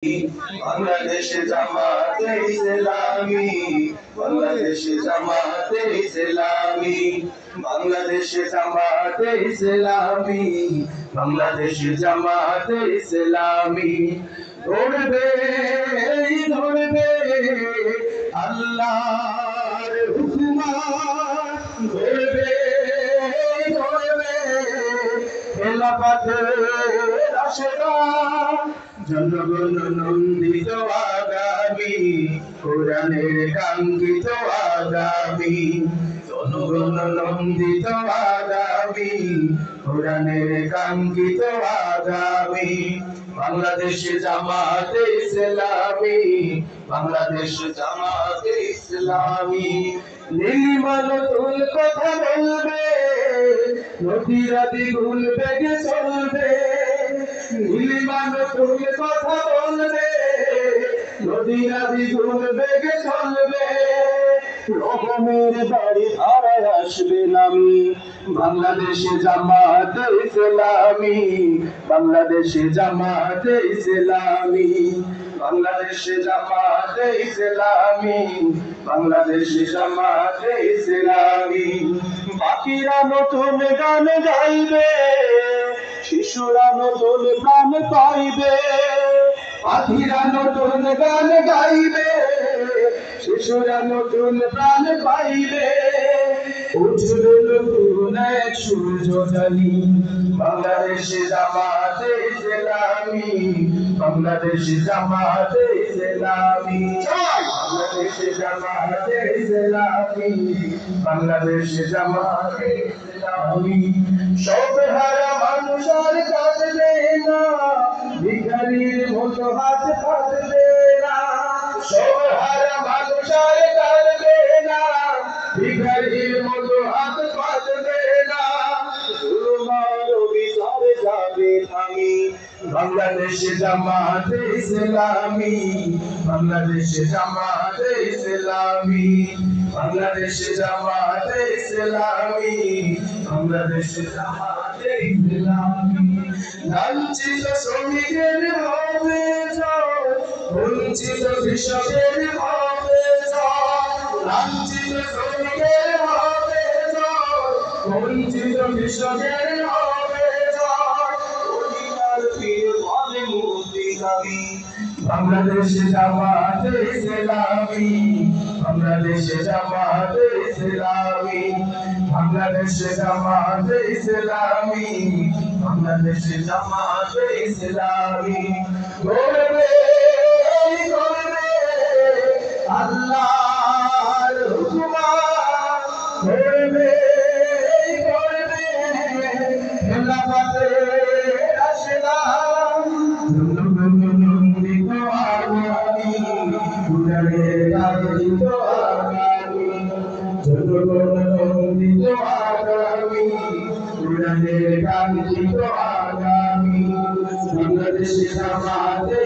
বাংলাদেশে জামাতে ইসলামী, বাংলাদেশে জামাতে ইসলামী, বাংলাদেশে জামাতে ইসলামী, বাংলাদেশে জামাতে ইসলামী। ধরবে ধরবে আল্লাহর হুকুমত, ধরবে ধরবে খেলাফতের আশীর্বাদ। জনগণ নন্দিত আগামী, কোরআনের কাঙ্ক্ষিত আগামী, জনগণ নন্দিত আগামী, কোরআনের কাঙ্ক্ষিত আগামী। বাংলাদেশে জামাতে ইসলামী, বাংলাদেশে জামাতে ইসলামী। নীলিমা নতুন কথা বলবে, নদীরা দ্বিগুণ বেগে চলবে। নীলিমা নতুন কথা বলবে, নদীরা দ্বিগুণ বেগে চলবে। রকমের বাড়ি ধারায় আসবে নামি, বাংলাদেশে জামাতে ইসলামী, বাংলাদেশে জামাতে ইসলামী, বাংলাদেশে জামাতে ইসলামী, বাংলাদেশে জামাতে ইসলামী। বাকিরা নতুন গান গাইবে, শিশুরা নতুন প্রাণ পাইবে। পাখিরা নতুন গান গাইবে, শিশুরা নতুন প্রাণ পাইবে। উঠবে নতুন এক সূর্য জানি, বাংলাদেশে জামাতে ইসলামী, বাংলাদেশে জামাতে ইসলামী, বাংলাদেশে জামাতে ইসলামী, বাংলাদেশে জামাতে ইসলামী। সব হারা মানুষ আর কাঁদবে না, ভিখারির মতো হাত পাতবে না। সব হারা মানুষ আর কাঁদবে না, ভিখারির মতো হাত পাতবে না। জুলুমার বিচারে যাবে থামি, বাংলাদেশে জামাতে ইসলামী, বাংলাদেশে জামাতে ইসলামী, বাংলাদেশে জামাতে ইসলামী, বাংলাদেশে জামাতে ইসলামী। লাঞ্ছিত শ্রমিকের হবে জয়, বঞ্চিত কৃষকের হবে জয়। লাঞ্ছিত শ্রমিকের হবে জয়, বঞ্চিত কৃষকের হবে জয়। অধিকার ফিরে বলে মুক্তিকামী, বাংলাদেশে জামাতে ইসলামী, বাংলাদেশে জামাতে ইসলামী, বাংলাদেশে জামাতে ইসলামী, বাংলাদেশে জামাতে ইসলামী। গড়বে গড়বে আল্লাহর হুকুমত, গড়বে গড়বে খেলাফতের আশীর্বাদ। জনগণ নন্দিত আগামী, কোরআনের কাঙ্ক্ষিত আগামী, জনগণ নন্দিত আগামী, কোরআনের কাঙ্ক্ষিত আগামী। বাংলাদেশে জামাতে